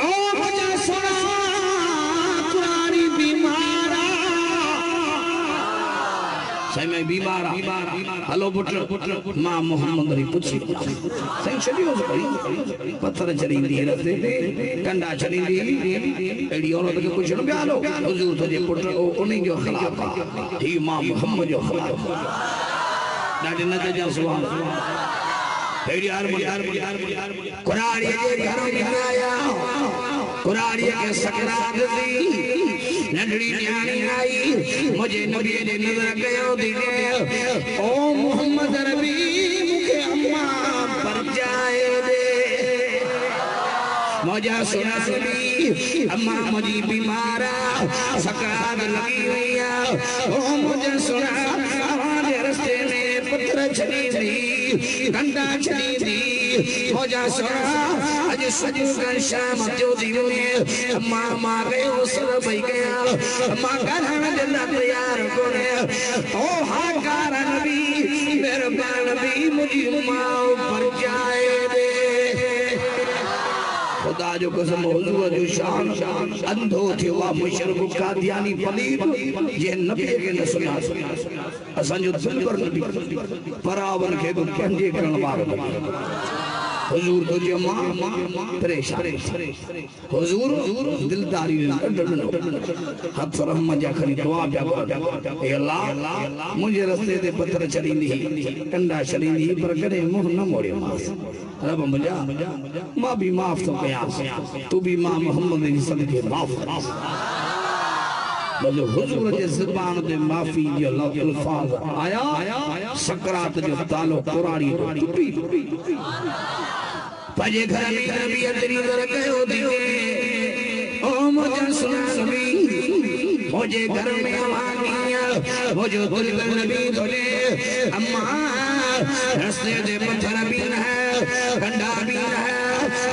ओ मुझे सुना कुरानी बीमारा सही में बीमारा हलो पुत्र मां मोहम्मद री पुछी सही छडियो पत्थर चरींदी रस्ते ते कंडा चरींदी एड़ी औरत के पुछण ब्यालो हुजूर तुझे पुत्र उन्हीं जो खिलाफ ही मां मोहम्मद जो खिलाफ डाडे न जा सुभान एड़ी यार कुरानी जे घर में आया कुरानी के सकरात दी नंढड़ी न्याणी आई मुझे नबी ने नजर कयो दिले ओ मोहम्मद नबी मुखे अम्मा पर जाए दे मौजा सुना नबी अम्मा मुझी बीमारा सकात लगी हुई है ओ मुझे सुना हमारे रास्ते में पत्थर चली थी गंदा चली थी मौजा सुना आज सुबह का शाम जो दियो है अम्मा मां गए उस भाई गया अम्मा का दिल तैयार कोने ओ हाकार नबी मेहरबान नबी मुझी मां पर जाए दे खुदा जो कसम हुजूर जो शान अंधो थे वा मुशरक कादियानी पलीद ये नबी के न सुना असन जो दिल पर नबी परावन के तो पंजे करण वारो हुजूर तो जो मां परेशान हुजूर दिलदारी हाथ रहम जा खनी दुआ पिया ए अल्लाह मुझे रास्ते ते पत्थर चलींदी कंडा चलींदी पर कदे मुंह न मोड़े रब मुझा मां भी माफ तो कया तू भी मां मोहम्मद दी सदके माफ बल्ले हुजूर जे ज़बान ते माफी जो अल्फाज आया सकरात जो तालो कुरानी टूटी पजे घर में नबी तेरी दर कयो दियो ओ मुझे सुना नबी मुझे घर में आवानिया मुझे दिल कर नबी बोले अम्मा रास्ते दे पत्थर भी है कंडा भी है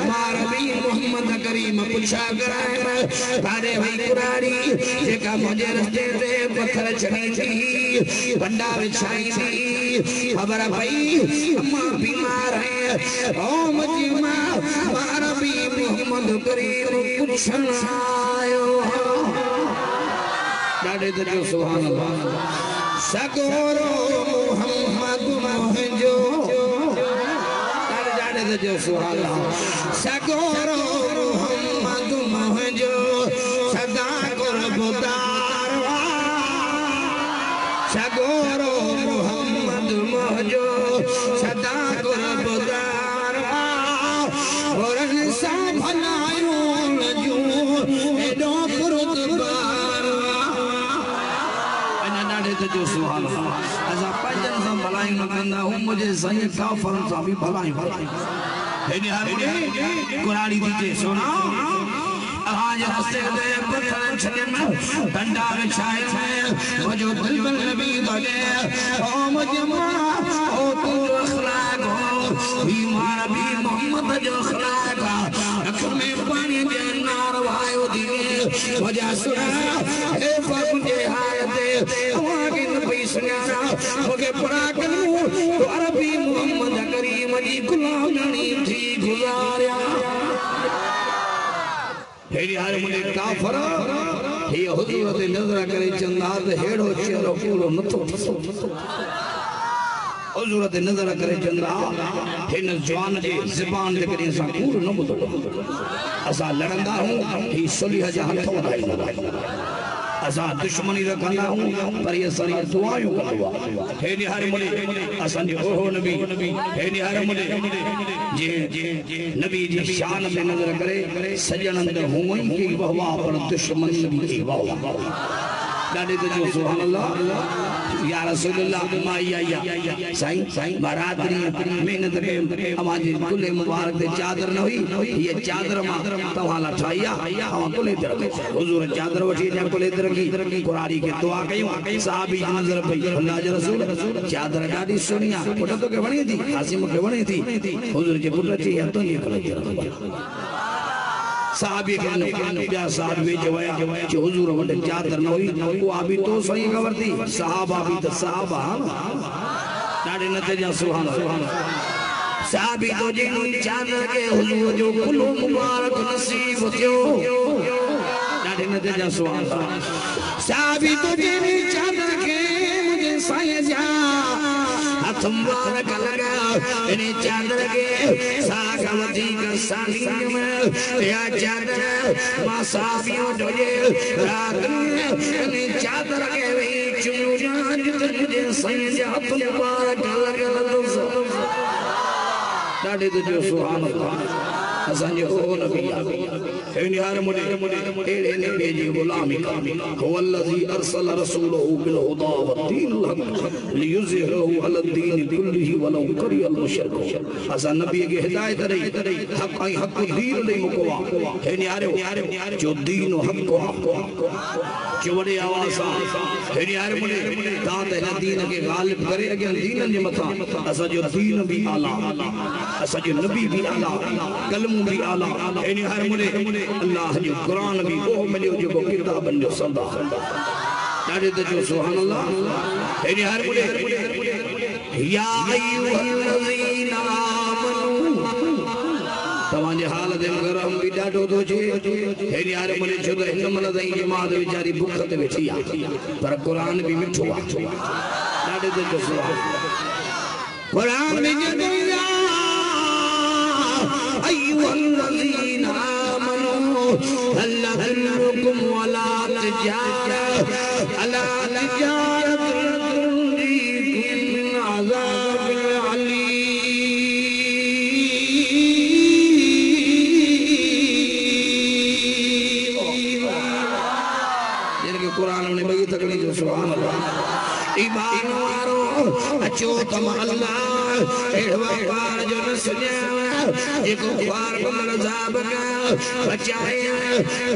मार भी मोहम्मद करीम पूछा कराए तारे भाई कुरानी जेका मुझे रास्ते दे पत्थर चढ़ी थी कंडा बिछाई थी खबर भाई अम्मा बीमार है ओ मुझे मां भी मोहम्मद करीम पूछन आयो डाडे जो सुभान अल्लाह सगोरो मोहम्मद मोहजो डाडे जो सुभान अल्लाह सगोरो मोहम्मद मोहजो सदा कुर्बदार सगोरो मोहम्मद मोहजो सदा कुर्बदार और सा भलायो लजो एडो कुर्बान जो सुभान अल्लाह असा पंजन सा भलाई न कंदा हूं मुझे सही काफर सा भी भलाई हेने हारे कुरानी दीजे सुना आज रास्ते दे पत्थर छने डंडा बिछाए में मुझे दिल पर नबी बने ओ मुझे ओ तू अखलाक हो बीमार भी मोहम्मद जो अखलाक अख में पानी दे नार वायो दिए मुझे सुना ए फक के हायते आगे नबी सुना मुझे पड़ा करूं तो अरबी मोहम्मद करीम जी गुलामी थी गुजारिया हेरी हारे मुझे काफर ये हुजूर ते नजर करे चंदा ते हेड़ो चेहरो पूरो नथो हुजूर ते नजर करे चंदा हिन जवान जे ज़बान ते करे सा पूरो न बुधो असा लड़ंदा हूं ही सुलह जा हथ वधाई असा दुश्मनी रखंदा हूं पर ये सारी दुआएं करवा हे निहार मुने असन जो ओहो नबी हे निहार मुने जे नबी जी शान में नजर करे सजन अंदर हुई की वहवा पर दुश्मन नबी की वहवा डाले तो जो सुभान अल्लाह या रसूलुल्लाह माया साईं बारादरी मेहनत के हमारे कुले मुबारक दे चादर न हुई ये चादर मा तवाला ठाया हम कुले दर हुजूर चादर वठी ने कुले दर की कुरानी के दुआ कयो साहबी नजर पे अल्लाह जे रसूल चादर डाडी सुनिया पुट तो के वणी थी कासिम के वणी थी हुजूर जे पुट थी तो नहीं कुले साहबी के क्या साहबी जवाया जो हुजूर वटे चादर न हुई वो अभी तो सही खबर थी सहाबा भी तो सहाबा डाडे नते जा सुभान अल्लाह साहबी तो जिन चादर के हुजूर जो कुलो मुबारक नसीब थियो डाडे नते जा सुभान अल्लाह साहबी तो जिन चादर के मुझे साए जा हाथ मुबारक लगा इन्हें चादर के सागवती का सानी में या चादर मां साबियों डोले रात में इन्हें चादर के भी चुनिया जितने सही जा हाथ मुबारक लगा डाडे तो जो सुभान अल्लाह असन जो नबी यार मुझे एड़े ने भेजी गुलामी का हुवल्लज़ी अरसल रसूलहु बिल हुदा वद्दीनिल हक़ लियुज़हिरहु अलद्दीन कुल्लिही वलौ करिहल मुशरिकून असा नबी के हिदायत रही हक़ ऐं हक़ दीन ले मुकवा हे यार जो दीन हक़ को जो वडे आवाज़ सां हे यार मुझे दात है दीन के गालिब करे अगे दीन जे मथा असा जो दीन भी आला असा जो नबी भी आला कलम भी आला हे यार मुझे अल्लाह जो कुरान भी ओ मिलियो जो किताबन जो सदा दादे जो सुभान अल्लाह हे यार मुझे या अय्युहल्लज़ीना आमनू तवांजे हाल दे मगर हम भी डाडो दो जे हे यार मुझे जो हिन मन दई जमात बेचारी भूख ते बैठी आ पर कुरान भी मिठो आ दादे जो सुभान कुरान में जो या अय्युहल्लज़ीना अल्लाह अल्लाहुकुम वला तिजारत अला तिजारत तुंजीकुम अज़ाबिल अलीम जिनके कुरान में बगी तकनी जो सुभान अल्लाह ईमान वारो अचो तम अल्लाह एड़वा पार जो न सुनिया जेको पार पार अज़ाब का बचाए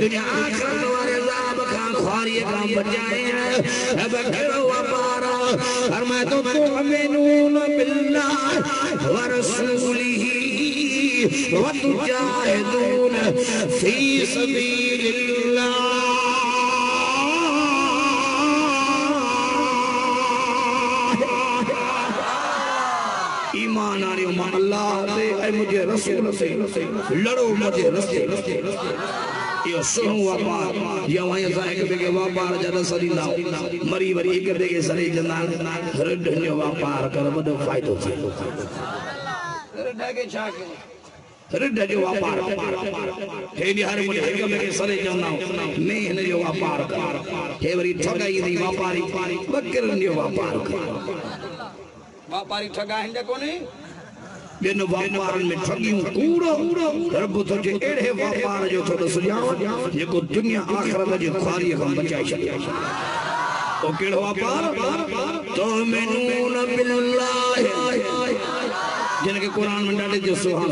दुनिया आखिरत वाले अज़ाब का ख्वारी का बचाए अब करो पारा फरमाए तो तुमिनून बिल्लाह व रसूलिही व तुजाहिदून फी सबीलिल्लाह ईमान आनियो मान अल्लाह से ऐ मुझे रसूल से लड़ो मुझे रस्ते यो सुनो व्यापार या वहीं से एक बेगे व्यापार जरा सरींदा मरी वरी एक बेगे सरे जना रडने व्यापार कर बड़ो फायदो थी रडगे छाके रड जो व्यापार हे हर मुझे एक बेगे सरे जना मैं इन जो व्यापार कर हे वरी ठगाई दी व्यापारी बकरन जो व्यापार व्यापारी ठगा हिंदे कोने बिन व्यापारन में ठगियूं कूड़ो रब तुझे एड़े व्यापार जो थोड़ो सुझाव जेको दुनिया आखिरत जो ख्वारी हम बचाए छे ओ केड़ो व्यापार तो मेनून बिल्लाह जिनके कुरान में डाले जो सुभान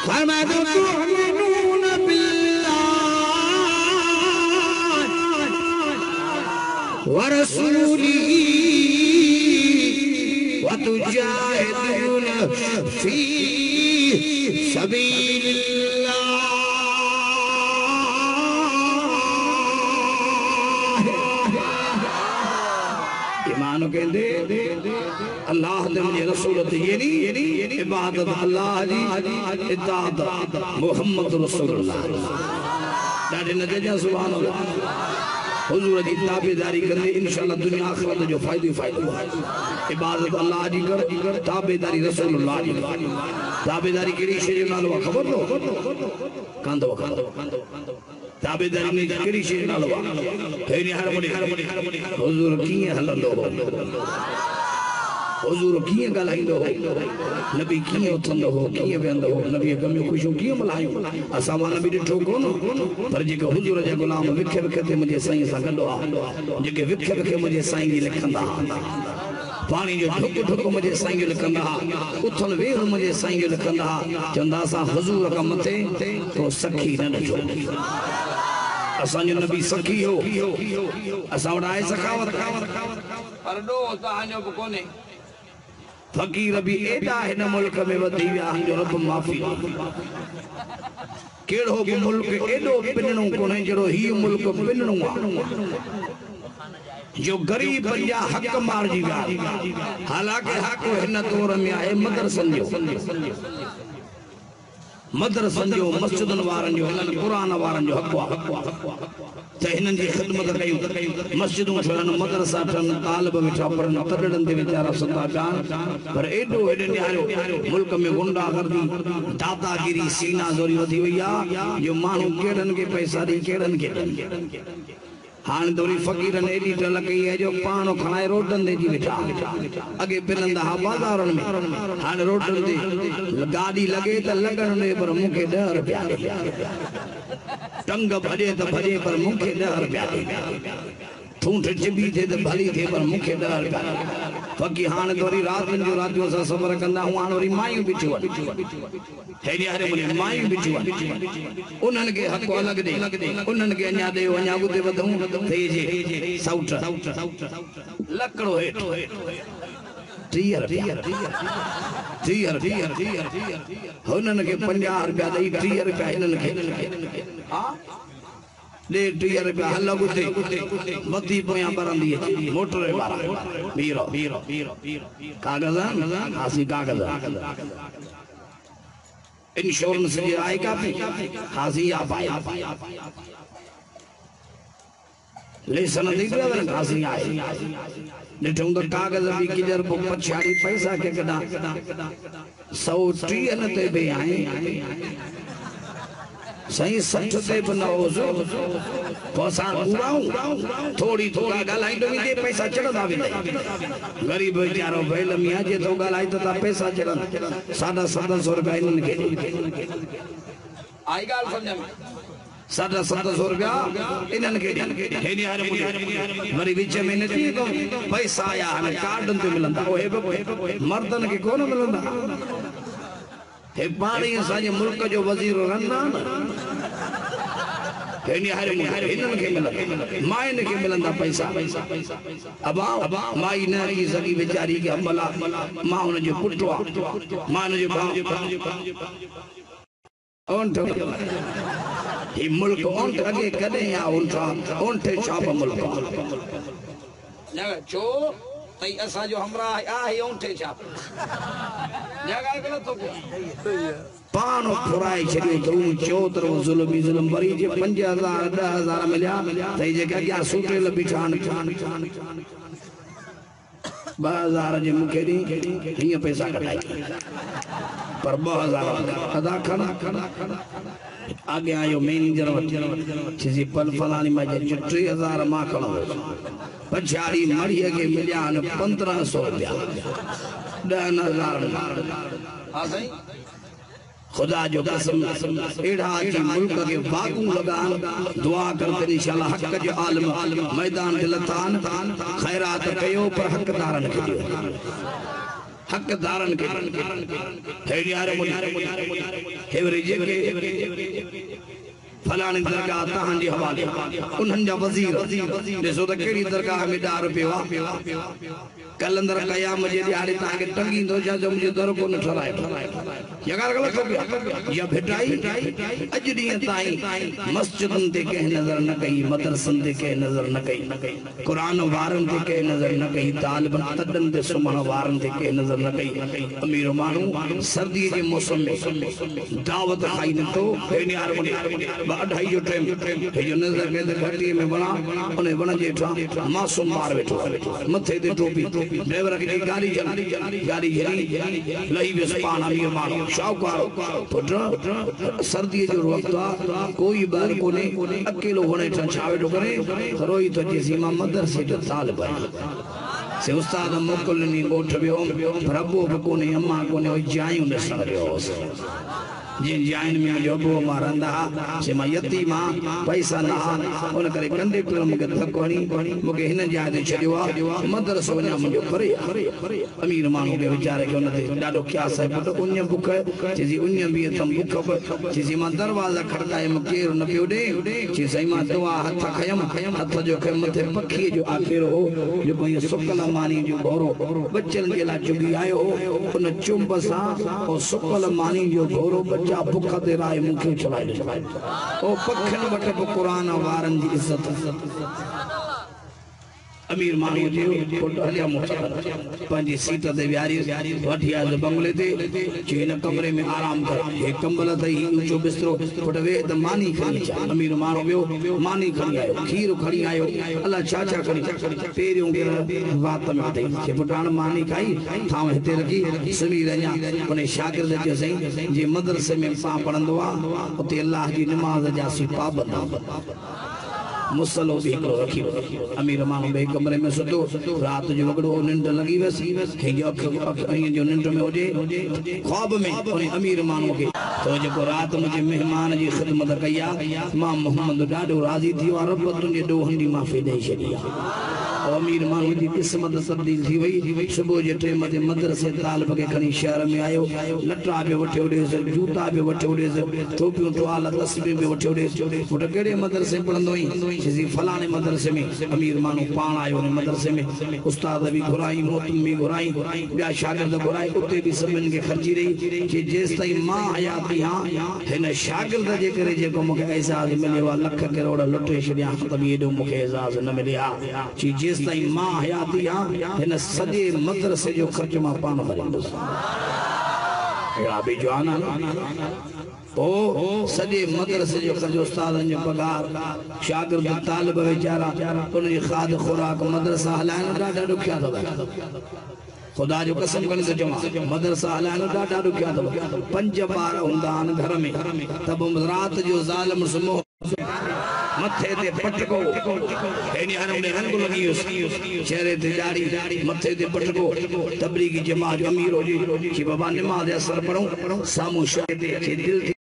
फरमाया तो मेनून बिल्लाह व रसूलिही वतुजाहिदून फी सबीलिल्लाह ईमान कहंदे अल्लाह दे मुझे रसूल ते ये नहीं इबादत अल्लाह जी इताअत मुहम्मद रसूलुल्लाह दादे नजर सुभान अल्लाह हुजूर जी ताबेदारी करे इंशाअल्लाह दुनिया आखिरत जो फायदो फायदो इबादत अल्लाह जी कर ताबेदारी रसूलुल्लाह जी ताबेदारी केड़ी शे जो नालो खबर दो कांदो ताबेदारी ने केड़ी शे नालो हे ने हर मुड़ी हुजूर किए हलंदो हुजूर किए गलाइंदो नबी किए उथंदो हो किए वेंदो हो नबी गमियो खुशियों किए मलायो असा वा नबी डिठो कोन पर जे हुजूर जे गुलाम विखे विखे ते मुझे साईं सा गडो आ जे विखे विखे मुझे साईं जी लिखंदा पानी जो ठुक ठुक मुझे साईं जो लिखंदा उथल वेह मुझे साईं जो लिखंदा चंदा सा हुजूर का मथे तो सखी न ॾिठो असा जो नबी सखी हो असा उड़ाए सखावत पर दो तांजो कोने फकीर भी एडा हिन मुल्क में वधी विया जो रब माफी केड़ो भी मुल्क एडो पिनणो कोने जड़ो ही मुल्क पिनणो जो गरीब या हक मार जी विया हालांकि हक हिन दौर में आहे मदरसन जो मस्जिदन वारन जो हिनन कुरान वारन जो हक ते हिनन जी खिदमत कयूं मस्जिदूं ठहन मदरसा ठहन तालिब वेठा पढ़न तडड़न दे बेचारा सता जान पर एडो हेडे न्यारो मुल्क में गुंडागर्दी दादागिरी सीना जोरी वधी वई आ जो मानू केड़न के पैसा दी केड़न के हाने दोरी फकीर ने एडी टल कई है जो पानो खणाए रोडन दे जी बैठा अगे पिनंदा हा बाजारन में हाने रोडन दे गाड़ी लगे त लगन ने पर मुखे 10 रुपया टंग भजे त भजे पर मुखे 10 रुपया ठूठ चिबी थे त भली थे पर मुखे 10 रुपया फकी हाने दोरी रातन जो रातियों सा सबर कंदा हूं हाने वरी मायू बिठो हेडी हारे मुने मायू बिठो उन्हन के हक अलग दे उन्हन के अन्या दे अन्या बुदे वदऊ थे जे साउट लकड़ो हेठ 30 हुनन के 50 रुपया दई 30 रुपया हिनन के हां दे 30 रुपया हल गुते मती पोया बरंदी मोटर वाला बीरो कागज हासी कागज इंश्योरेंस जे आए का हासी आ पाया लेसन दी ड्राइवर हासी आए निठूं तो कागज भी किधर को पछाड़ी पैसा के कदा 130 न ते बे आए सही 60 ते बनाओ जो पैसा उड़ाऊं थोड़ी थोड़ी गलाई तो दे पैसा चढ़दा वे गरीब बेचारो बैल मियां जे तो गलाई तो पैसा चढ़न 750 रुपया इनन के आई गाल समझ में 750 रुपया इनन के हेनी हारे मरी विच में नथी तो पैसा आया हमें कार्डन ते मिलंदा ओ मर्दन के कोन मिलंदा हे पानी असांजे मुल्क जो वजीर रहंदा हेनी हारे इनन के मिलंदा माइन के मिलंदा पैसा अबा माई न की सगी बेचारी के अमला मां उन जो पुटवा मां जो ओन तो ही मुल्क ओन अगे कदे या ओन थे छाप मुल्क जगह चो तई असा जो हमरा आ ही ओन थे छाप जगह गलत तो पानो फुराई छडियो तो चौतर जुल्म बरी जे 5000 10000 मिलिया तई जे क्या सूटेल बिठान 2000 जे मुखे दी ही पैसा कटाई पर 2000 अदा खना आगे आयो मैनेजर छिजी पल फलानी में जे 3000 मां खणो पछाड़ी मड़ी के मिलिया 1500 रुपया 10000 हां सही खुदा जो कसम एड़ा की मुल्क के बागू लगान दुआ करते इंशाल्लाह हक जो आलम मैदान दिलतान खैरात कयो पर हकदारन के हकदारन के हेड़ी यार हेवरी जे के फलानी दरगाह तहां जे हवाले उन्हन जा वजीर ॾिसो त कहिड़ी दरगाह में 10 रुपया कलंदर कयाम जे ॾियारे तव्हांखे टंगींदो छा जो मुंहिंजो दर कोन ठराए या ॻाल्हि ग़लति थी या भिटाई अॼु ॾींहं ताईं मस्जिदनि ते कंहिं नज़र न कई मदरसनि ते कंहिं नज़र न कई क़ुरान वारनि ते कंहिं नज़र न कई तालिबन तॾनि ते सुम्हण वारनि ते कंहिं नज़र न कई अमीर माण्हू सर्दीअ जे मौसम में दावत खाई निकितो 2:30 जो टाइम जो नज़र के घाटी में बना उन वण जे हेठां मासूम ॿार वेठो मथे ते टोपी ड्राइवर की गाड़ी लही वियस पान अमीर माण्हू शाहूकार पुट सर्दी जो वक्त आ कोई ॿार कोने अकेलो वण हेठां छा वेठो करे रोई तो जेसी मां मदरसे जो तालिब से उस्ताद मोकिलनी ॻोठ वियो रबो बि कोने अम्मा कोने जायूं ॾिसण वियो जिन जाइन में जो बो मारंदा से मां यतीमा पैसा ना उन करे कंडक्टर मुके धक्को हणी मुके हिन जाय ते छडियो आ मदरसो वञा मुंजो परे अमीर माण्हू के बेचारे के उन ते ॾाढो ख्यास है पुट उन बुख जी उन भी तम बुख जी मां दरवाजा खड़काए मुके न पियो दे जी सही मां दुआ हथ खयम हथ जो के मथे पखी जो आखिर हो जो कोई सुकल मानी जो घोरो बच्चन के ला चुगी आयो उन चुंब सा और सुकल मानी जो घोरो जा बुख ते राय मुखे चलाए ओ पखन वट कुरान वारन जी इज्जत अमीर माण्हू जो पुट हलिया मोटर पंहिंजी सीट ते विहारी वठी आयो बंगले ते चई हिन कमरे में आराम कर हे कंबल अथई ऊंचो बिस्तरो पुट वेह त मानी खणी अचा अमीर माण्हू वियो मानी खणी आयो खीर खणी आयो अलाह छा छा खणी पहिरियों वात में अथई पुट हाणे मानी खाई थांव हिते रखी सुम्ही रहिया उन शागिर्द चयसई जे मदरसे में पाण पढ़ंदो आहे उते अलाह जी निमाज़ जा पाबंद मुसलो भी रखी अमीर माण्हू बे कमरे में सुतो रात जो वगड़ो निंड लगी वसी जो निंड में होजे ख्वाब में उन अमीर माण्हू के तो जो रात मुझे मेहमान जी खिदमत कया मां मोहम्मद ॾाढो राज़ी थियो रब तुंहिंजे ॾोहनि जी माफ़ी ॾेई छॾी अमीर माण्हू जी किस्मत तब्दील थी वई सुबुह जे टाइम ते मदरसे तालिब के खणी शहर में आयो लटा पे वठे उड़ेस जूता पे वठे उड़ेस टोपियूं टुआल तस्बीह पे वठे उड़ेस पुट केड़े मदरसे पढ़ंदो जी फलाने मदरसे में अमीर माण्हू पाण आयो ने मदरसे में उस्ताद भी घुराई मोहतम भी घुराई ॿिया शागिर्द घुराई उते भी सभिनि खे खर्ची रही कि जेस ताईं मां हयाती हां हिन शागिर्द जे करे जेको मूंखे एजाज़ मिलियो आहे लख करोड़ लुटे छॾिया त बि एॾो मूंखे एजाज़ न मिलिया जी जेस ताईं मां हयाती हां हिन सॼे मदरसे जो ख़र्च मां पाण भरींदुसि अहिड़ा बि जवान ओ सॼे मदरसे जो ख़र्च उस्तादनि जो पगार शागिर्द तालिब वीचारा उनजी खाद खुराक मदरसा हलाइण ॾाढा ॾुखिया अथव खुदा जो कसम करे तो चवां मदरसा हलाइण ॾाढा ॾुखिया अथव 5 ॿार हूंदा आहिनि घर में तब रात जो ज़ालिम सुम्हो मथे ते पटको एनी हरमने हंग लगी चेहरे ते दाढ़ी मथे ते पटको तबलीगी जमात अमीर हो जी कि बाबा नमाज असर पढ़ो सामू शे ते दिल